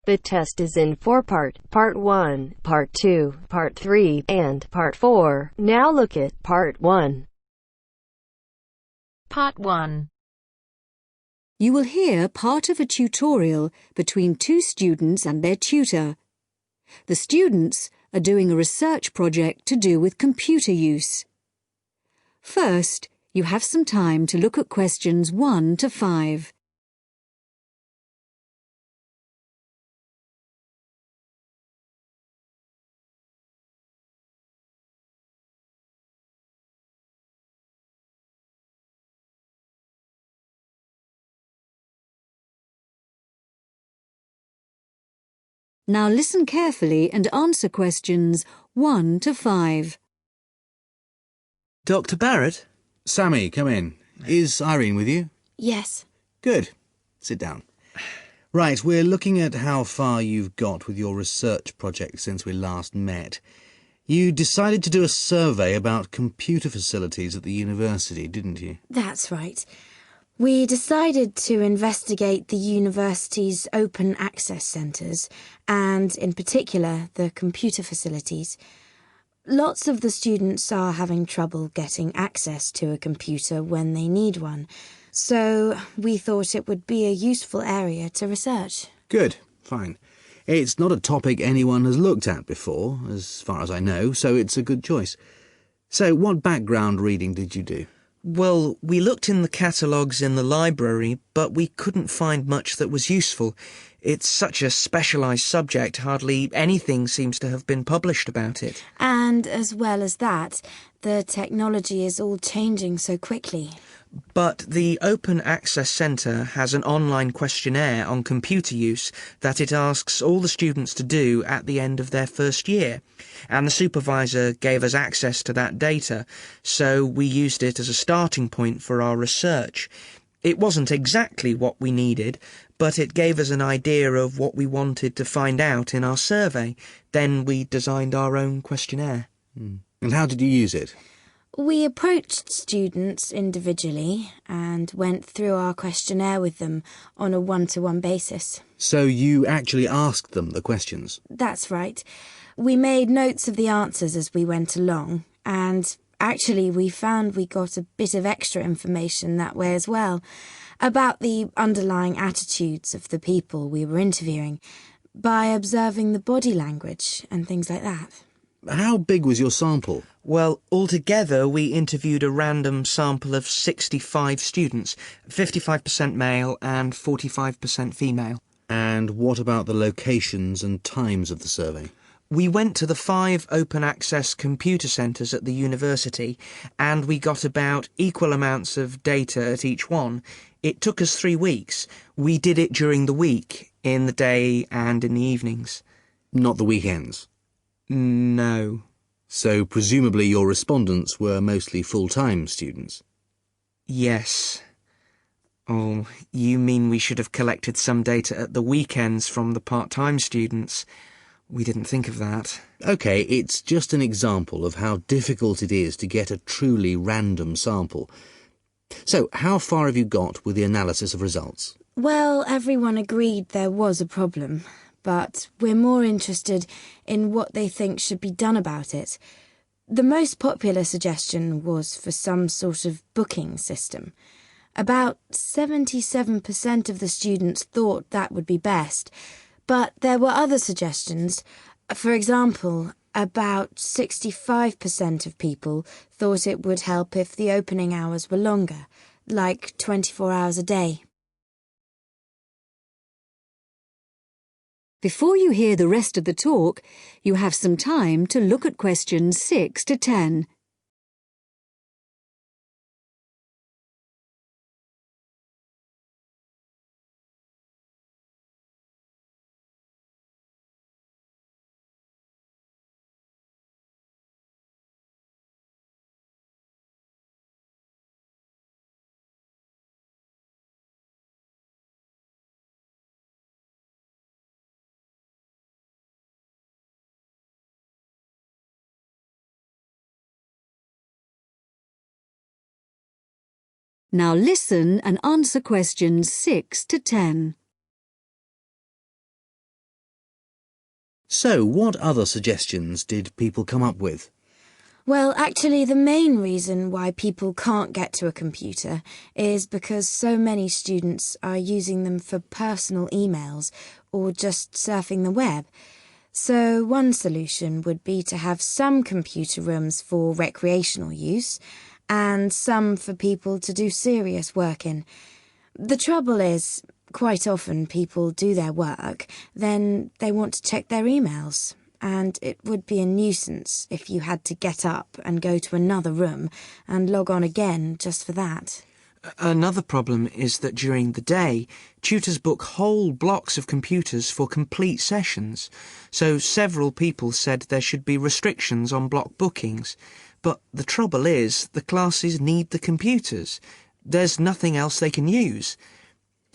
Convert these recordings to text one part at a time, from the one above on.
The test is in 4 parts: Part 1, Part 2, Part 3, and Part 4. Now look at Part 1. Part 1. You will hear part of a tutorial between two students and their tutor. The students are doing a research project to do with computer use. First, you have some time to look at questions 1 to 5. Now listen carefully and answer questions 1 to 5. Dr. Barrett? Sammy, come in. Is Irene with you? Yes. Good. Sit down. Right, we're looking at how far you've got with your research project since we last met. You decided to do a survey about computer facilities at the university, didn't you? That's right. We decided to investigate the university's open access centres and, in particular, the computer facilities. Lots of the students are having trouble getting access to a computer when they need one, so we thought it would be a useful area to research. Good, fine. It's not a topic anyone has looked at before, as far as I know, so it's a good choice. So, what background reading did you do? Well, we looked in the catalogues in the library, but we couldn't find much that was useful. It's such a specialised subject, hardly anything seems to have been published about it. And as well as that, the technology is all changing so quickly. But the Open Access Centre has an online questionnaire on computer use that it asks all the students to do at the end of their first year, and the supervisor gave us access to that data, so we used it as a starting point for our research. It wasn't exactly what we needed, but it gave us an idea of what we wanted to find out in our survey. Then we designed our own questionnaire. And how did you use it? We approached students individually and went through our questionnaire with them on a one-to-one basis. So you actually asked them the questions? That's right. We made notes of the answers as we went along, and actually we found we got a bit of extra information that way as well, about the underlying attitudes of the people we were interviewing, by observing the body language and things like that. How big was your sample? Well, altogether we interviewed a random sample of 65 students, 55% male and 45% female. And what about the locations and times of the survey? We went to the 5 open access computer centres at the university, and we got about equal amounts of data at each one. It took us 3 weeks. We did it during the week, in the day and in the evenings. Not the weekends? No. So presumably your respondents were mostly full-time students? Yes. Oh, you mean we should have collected some data at the weekends from the part-time students? We didn't think of that. OK, it's just an example of how difficult it is to get a truly random sample. So, how far have you got with the analysis of results? Well, everyone agreed there was a problem, but we're more interested in what they think should be done about it. The most popular suggestion was for some sort of booking system. About 77% of the students thought that would be best, but there were other suggestions. For example, about 65% of people thought it would help if the opening hours were longer, like 24 hours a day. Before you hear the rest of the talk, you have some time to look at questions 6 to 10. Now listen and answer questions 6 to 10. So, what other suggestions did people come up with? Well, actually, the main reason why people can't get to a computer is because so many students are using them for personal emails or just surfing the web. So one solution would be to have some computer rooms for recreational use and some for people to do serious work in. The trouble is, quite often people do their work, then they want to check their emails. And it would be a nuisance if you had to get up and go to another room and log on again just for that. Another problem is that during the day, tutors book whole blocks of computers for complete sessions, so several people said there should be restrictions on block bookings. But the trouble is, the classes need the computers. There's nothing else they can use.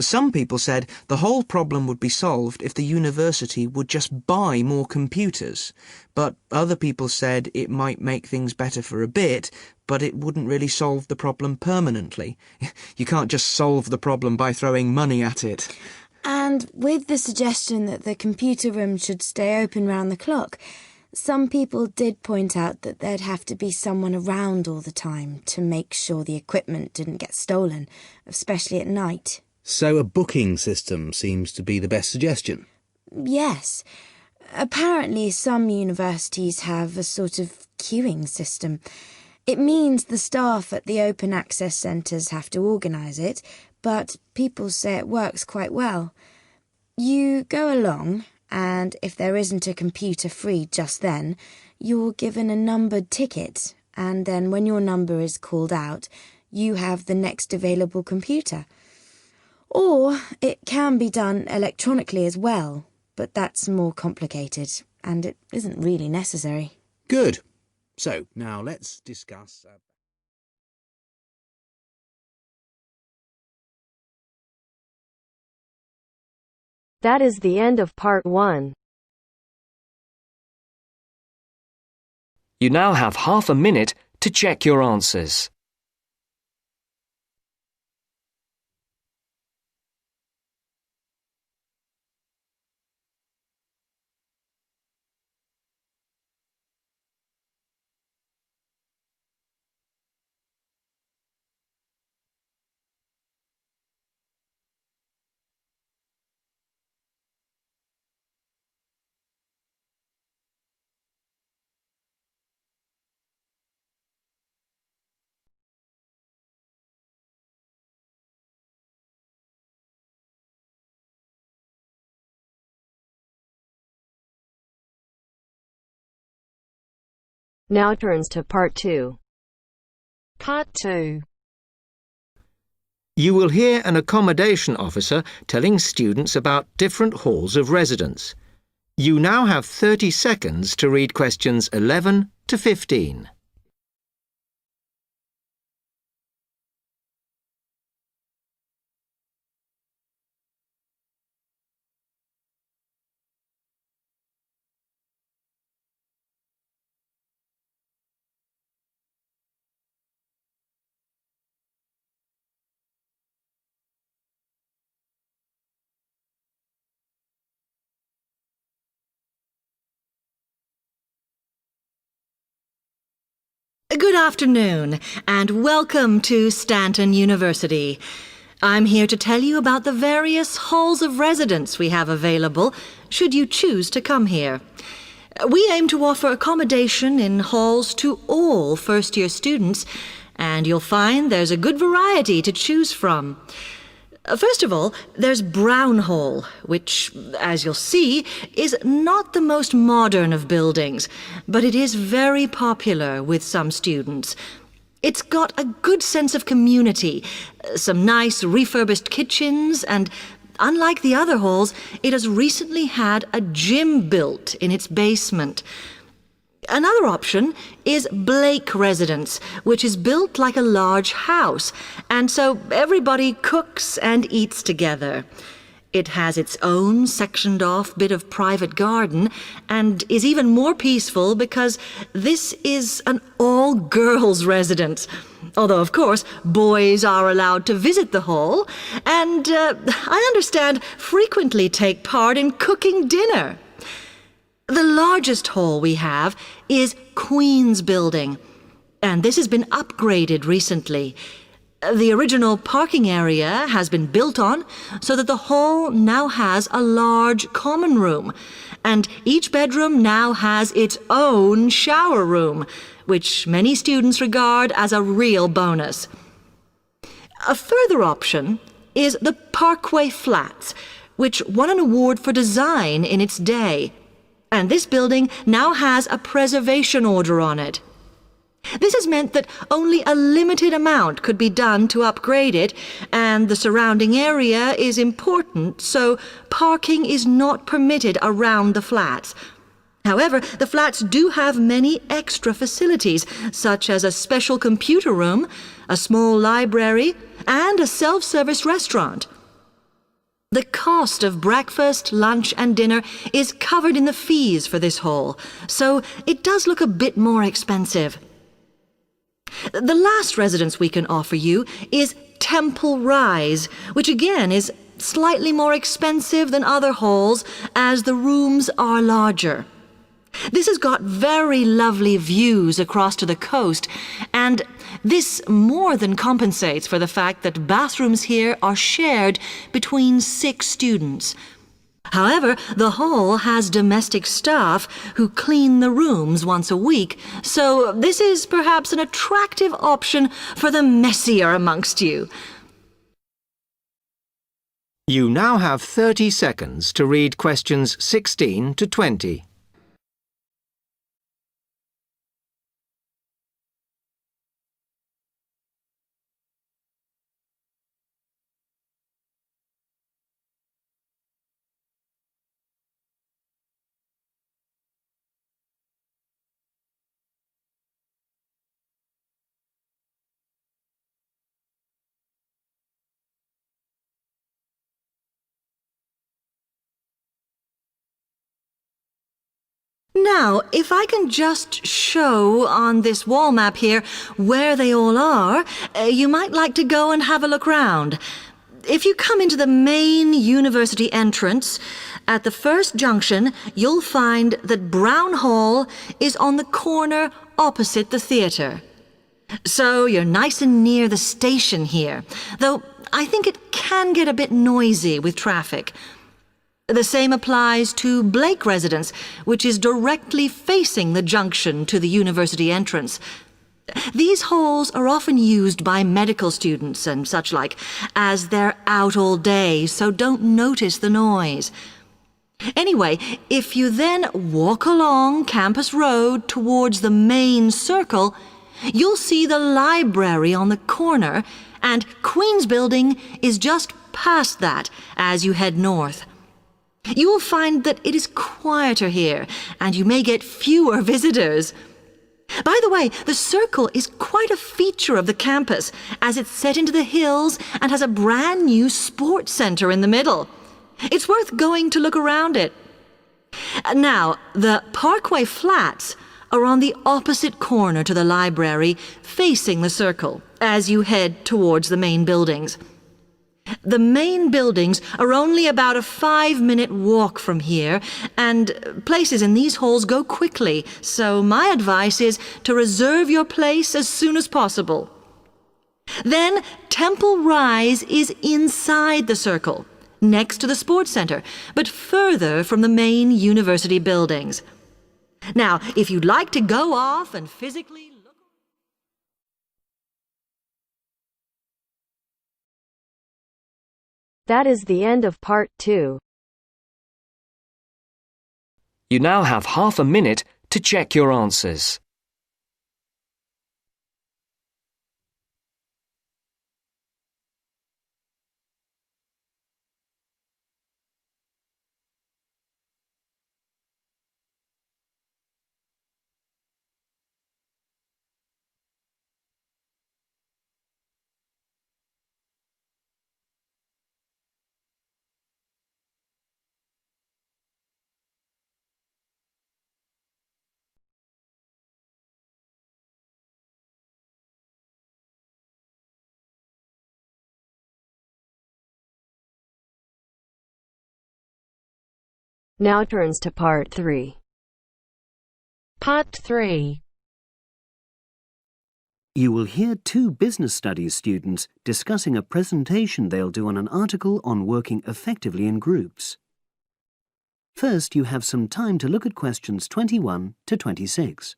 Some people said the whole problem would be solved if the university would just buy more computers, but other people said it might make things better for a bit, but it wouldn't really solve the problem permanently. You can't just solve the problem by throwing money at it. And with the suggestion that the computer room should stay open round the clock, some people did point out that there'd have to be someone around all the time to make sure the equipment didn't get stolen, especially at night. So a booking system seems to be the best suggestion. Yes. Apparently some universities have a sort of queuing system. It means the staff at the open access centres have to organise it, but people say it works quite well. You go along, and if there isn't a computer free just then, you're given a numbered ticket, and then when your number is called out, you have the next available computer. Or it can be done electronically as well, but that's more complicated, and it isn't really necessary. Good. So, now let's discuss... That is the end of part 1. You now have half a minute to check your answers. Now turns to part 2. Part 2. You will hear an accommodation officer telling students about different halls of residence. You now have 30 seconds to read questions 11 to 15. Good afternoon, and welcome to Stanton University. I'm here to tell you about the various halls of residence we have available, should you choose to come here. We aim to offer accommodation in halls to all first-year students, and you'll find there's a good variety to choose from. First of all, there's Brown Hall, which, as you'll see, is not the most modern of buildings, but it is very popular with some students. It's got a good sense of community, some nice refurbished kitchens, and unlike the other halls, it has recently had a gym built in its basement. Another option is Blake Residence, which is built like a large house, and so everybody cooks and eats together. It has its own sectioned-off bit of private garden and is even more peaceful because this is an all-girls residence. Although, of course, boys are allowed to visit the hall and, I understand, frequently take part in cooking dinner. The largest hall we have is Queen's Building, and this has been upgraded recently. The original parking area has been built on so that the hall now has a large common room, and each bedroom now has its own shower room, which many students regard as a real bonus. A further option is the Parkway Flats, which won an award for design in its day, and this building now has a preservation order on it. This has meant that only a limited amount could be done to upgrade it, and the surrounding area is important, so parking is not permitted around the flats. However, the flats do have many extra facilities, such as a special computer room, a small library, and a self-service restaurant. The cost of breakfast, lunch, and dinner is covered in the fees for this hall, so it does look a bit more expensive. The last residence we can offer you is Temple Rise, which again is slightly more expensive than other halls as the rooms are larger. This has got very lovely views across to the coast, and this more than compensates for the fact that bathrooms here are shared between 6 students. However, the hall has domestic staff who clean the rooms once a week, so this is perhaps an attractive option for the messier amongst you. You now have 30 seconds to read questions 16 to 20. Now, if I can just show on this wall map here where they all are, you might like to go and have a look round. If you come into the main university entrance, at the first junction, you'll find that Brown Hall is on the corner opposite the theatre. So you're nice and near the station here, though I think it can get a bit noisy with traffic. The same applies to Blake Residence, which is directly facing the junction to the university entrance. These halls are often used by medical students and such like, as they're out all day, so don't notice the noise. Anyway, if you then walk along Campus Road towards the main circle, you'll see the library on the corner, and Queen's Building is just past that as you head north. You will find that it is quieter here, and you may get fewer visitors. By the way, the circle is quite a feature of the campus, as it's set into the hills and has a brand new sports center in the middle. It's worth going to look around it. Now, the Parkway Flats are on the opposite corner to the library, facing the circle, as you head towards the main buildings. The main buildings are only about a 5-minute walk from here, and places in these halls go quickly, so my advice is to reserve your place as soon as possible. Then Temple Rise is inside the circle, next to the sports center, but further from the main university buildings. Now, if you'd like to go off and physically look... That is the end of part 2. You now have half a minute to check your answers. Now turns to part 3. Part 3. You will hear two business studies students discussing a presentation they'll do on an article on working effectively in groups. First, you have some time to look at questions 21 to 26.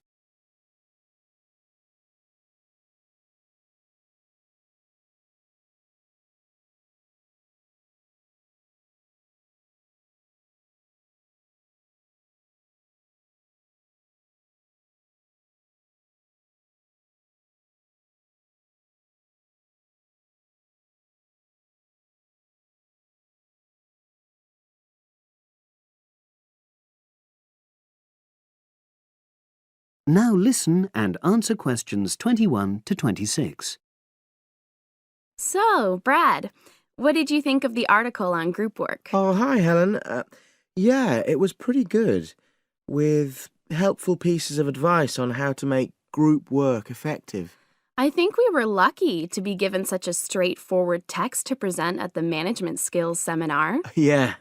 Now listen and answer questions 21 to 26. So, Brad, what did you think of the article on group work? Oh, hi, Helen. Yeah, it was pretty good, with helpful pieces of advice on how to make group work effective. I think we were lucky to be given such a straightforward text to present at the management skills seminar. Yeah.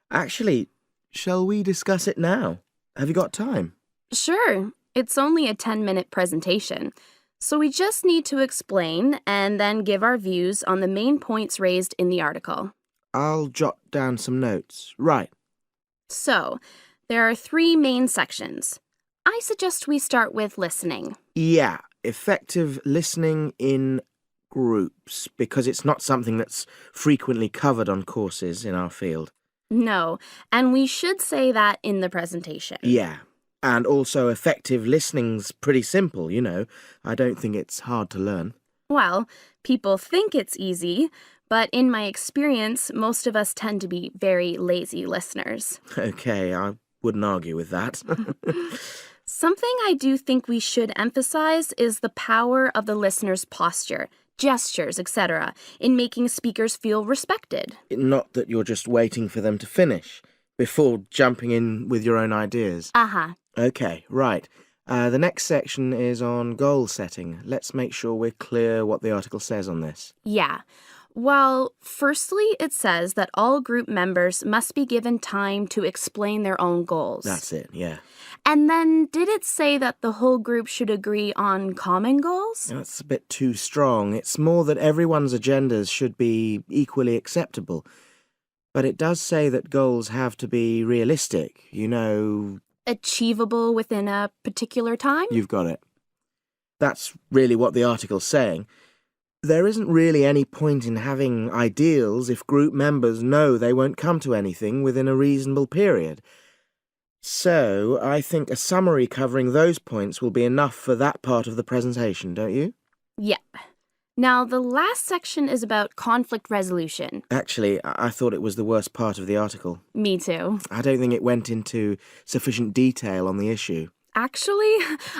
Actually, shall we discuss it now? Have you got time? Sure. It's only a 10-minute presentation, so we just need to explain and then give our views on the main points raised in the article. I'll jot down some notes. Right. So, there are 3 main sections. I suggest we start with listening. Yeah, effective listening in groups, because it's not something that's frequently covered on courses in our field. No, and we should say that in the presentation. Yeah. And also effective listening's pretty simple, you know. I don't think it's hard to learn. Well, people think it's easy, but in my experience, most of us tend to be very lazy listeners. Okay, I wouldn't argue with that. Something I do think we should emphasize is the power of the listener's posture, gestures, etc., in making speakers feel respected. Not that you're just waiting for them to finish before jumping in with your own ideas. Uh-huh. Okay, right. The next section is on goal setting. Let's make sure we're clear what the article says on this. Yeah. Well, firstly, it says that all group members must be given time to explain their own goals. That's it, yeah. And then did it say that the whole group should agree on common goals? That's a bit too strong. It's more that everyone's agendas should be equally acceptable. But it does say that goals have to be realistic, you know. Achievable within a particular time? You've got it. That's really what the article's saying. There isn't really any point in having ideals if group members know they won't come to anything within a reasonable period. So, I think a summary covering those points will be enough for that part of the presentation, don't you? Yep. Now, the last section is about conflict resolution. Actually, I thought it was the worst part of the article. Me too. I don't think it went into sufficient detail on the issue. Actually,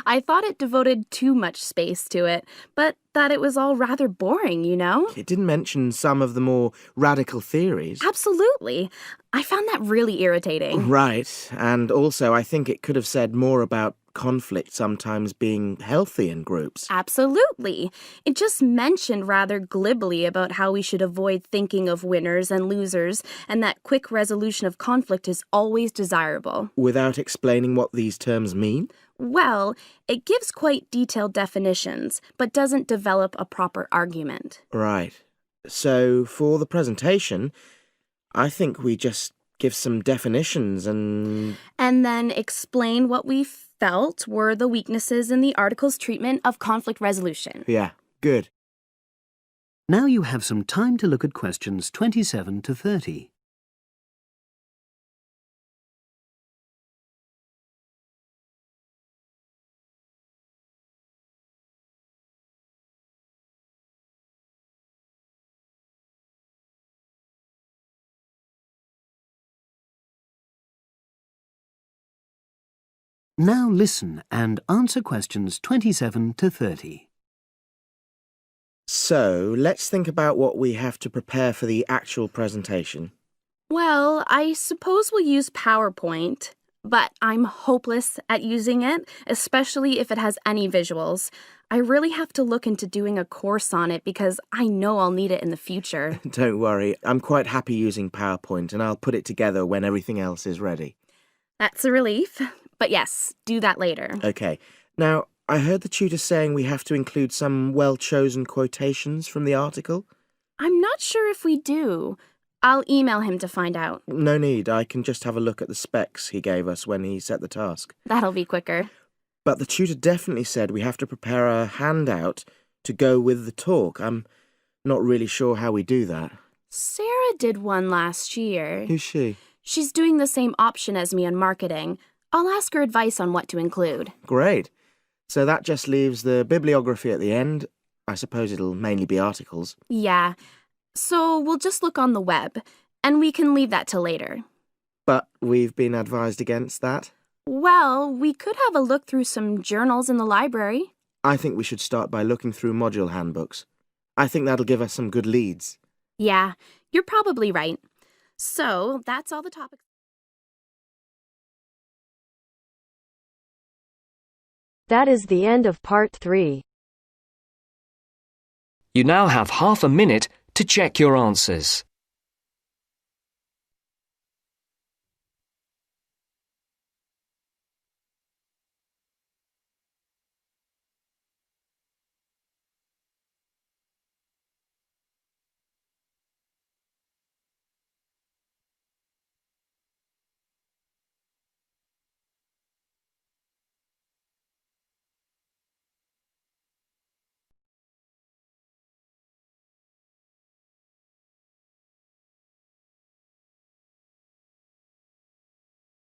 I thought it devoted too much space to it, but that it was all rather boring, you know? It didn't mention some of the more radical theories. Absolutely. I found that really irritating. Right, and also I think it could have said more about conflict sometimes being healthy in groups. Absolutely. It just mentioned rather glibly about how we should avoid thinking of winners and losers, and that quick resolution of conflict is always desirable. Without explaining what these terms mean? Well, it gives quite detailed definitions, but doesn't develop a proper argument. Right. So, for the presentation, I think we just give some definitions and then explain what we felt were the weaknesses in the article's treatment of conflict resolution. Yeah, good. Now you have some time to look at questions 27 to 30. Now listen and answer questions 27 to 30. So, let's think about what we have to prepare for the actual presentation. Well, I suppose we'll use PowerPoint, but I'm hopeless at using it, especially if it has any visuals. I really have to look into doing a course on it because I know I'll need it in the future. Don't worry, I'm quite happy using PowerPoint and I'll put it together when everything else is ready. That's a relief. But yes, do that later. OK. Now, I heard the tutor saying we have to include some well-chosen quotations from the article. I'm not sure if we do. I'll email him to find out. No need. I can just have a look at the specs he gave us when he set the task. That'll be quicker. But the tutor definitely said we have to prepare a handout to go with the talk. I'm not really sure how we do that. Sarah did one last year. Who's she? She's doing the same option as me on marketing. I'll ask her advice on what to include. Great. So that just leaves the bibliography at the end. I suppose it'll mainly be articles. Yeah. So we'll just look on the web, and we can leave that till later. But we've been advised against that? Well, we could have a look through some journals in the library. I think we should start by looking through module handbooks. I think that'll give us some good leads. Yeah, you're probably right. So that's all the topics. That is the end of part 3. You now have half a minute to check your answers.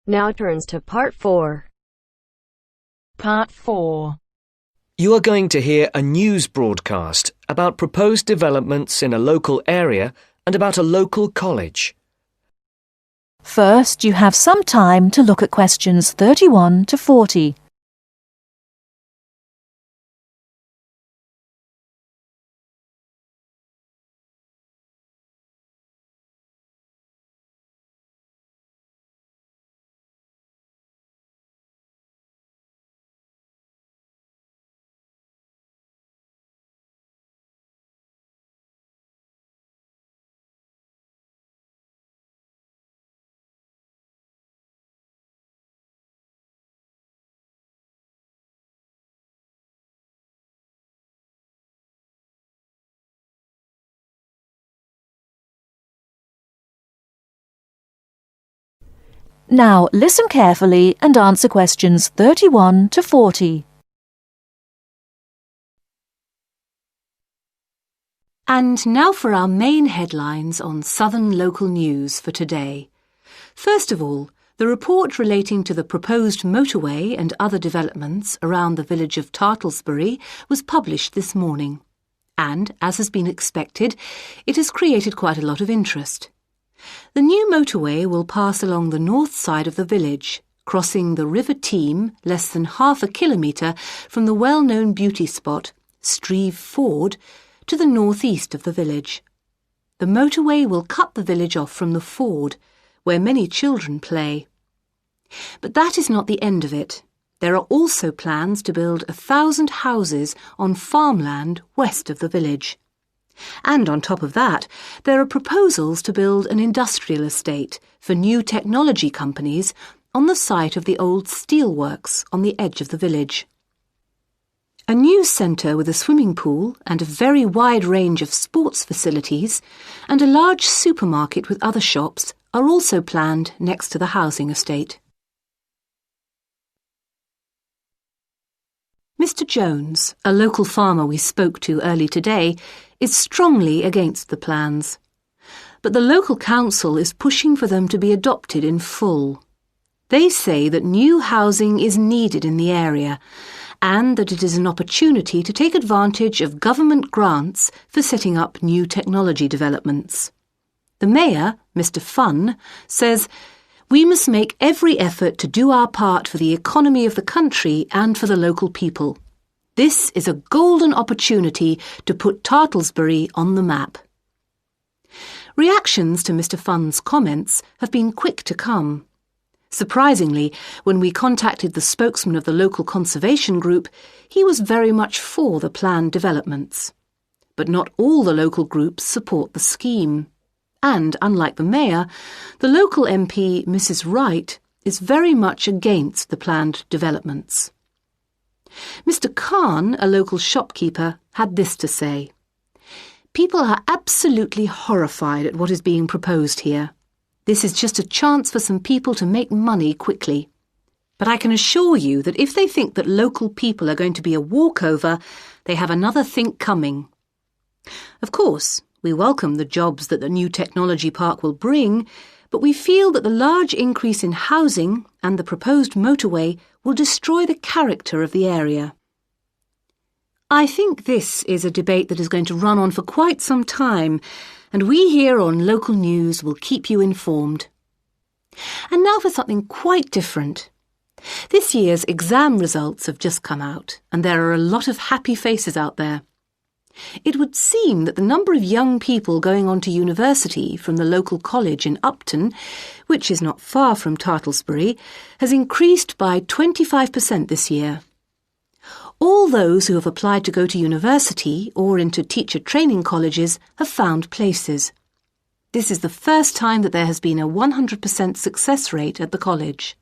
Now turns to part 4. Part 4. You are going to hear a news broadcast about proposed developments in a local area and about a local college. First, you have some time to look at questions 31 to 40. Now listen carefully and answer questions 31 to 40. And now for our main headlines on Southern local news for today. First of all, the report relating to the proposed motorway and other developments around the village of Tartlesbury was published this morning. And, as has been expected, it has created quite a lot of interest. The new motorway will pass along the north side of the village, crossing the River Team less than half a kilometre from the well-known beauty spot, Streve Ford, to the northeast of the village. The motorway will cut the village off from the ford, where many children play. But that is not the end of it. There are also plans to build 1,000 houses on farmland west of the village. And on top of that, there are proposals to build an industrial estate for new technology companies on the site of the old steelworks on the edge of the village. A news centre with a swimming pool and a very wide range of sports facilities and a large supermarket with other shops are also planned next to the housing estate. Mr. Jones, a local farmer we spoke to early today, is strongly against the plans. But the local council is pushing for them to be adopted in full. They say that new housing is needed in the area and that it is an opportunity to take advantage of government grants for setting up new technology developments. The mayor, Mr. Funn, says, "We must make every effort to do our part for the economy of the country and for the local people. This is a golden opportunity to put Tartlesbury on the map." Reactions to Mr. Funn's comments have been quick to come. Surprisingly, when we contacted the spokesman of the local conservation group, he was very much for the planned developments. But not all the local groups support the scheme. And, unlike the mayor, the local MP, Mrs. Wright, is very much against the planned developments. Mr. Khan, a local shopkeeper, had this to say. People are absolutely horrified at what is being proposed here. This is just a chance for some people to make money quickly. But I can assure you that if they think that local people are going to be a walkover, they have another think coming. Of course, we welcome the jobs that the new technology park will bring, but we feel that the large increase in housing and the proposed motorway will destroy the character of the area. I think this is a debate that is going to run on for quite some time, and we here on Local News will keep you informed. And now for something quite different. This year's exam results have just come out, and there are a lot of happy faces out there. It would seem that the number of young people going on to university from the local college in Upton, which is not far from Tartlesbury, has increased by 25% this year. All those who have applied to go to university or into teacher training colleges have found places. This is the first time that there has been a 100% success rate at the college.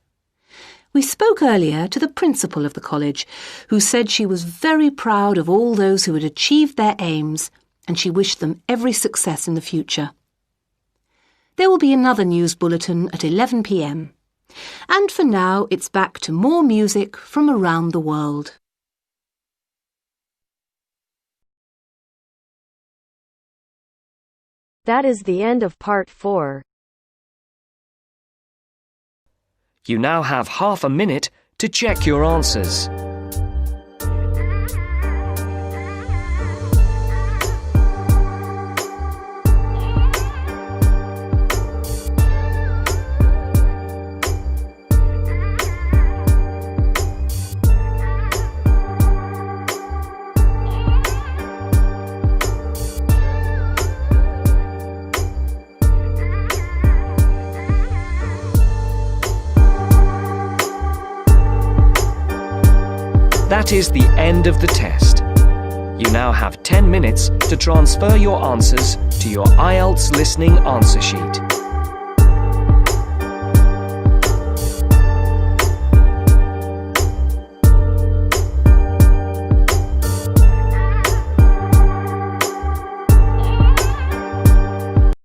We spoke earlier to the principal of the college, who said she was very proud of all those who had achieved their aims, and she wished them every success in the future. There will be another news bulletin at 11 p.m. And for now, it's back to more music from around the world. That is the end of part 4. You now have half a minute to check your answers. That is the end of the test. You now have 10 minutes to transfer your answers to your IELTS listening answer sheet.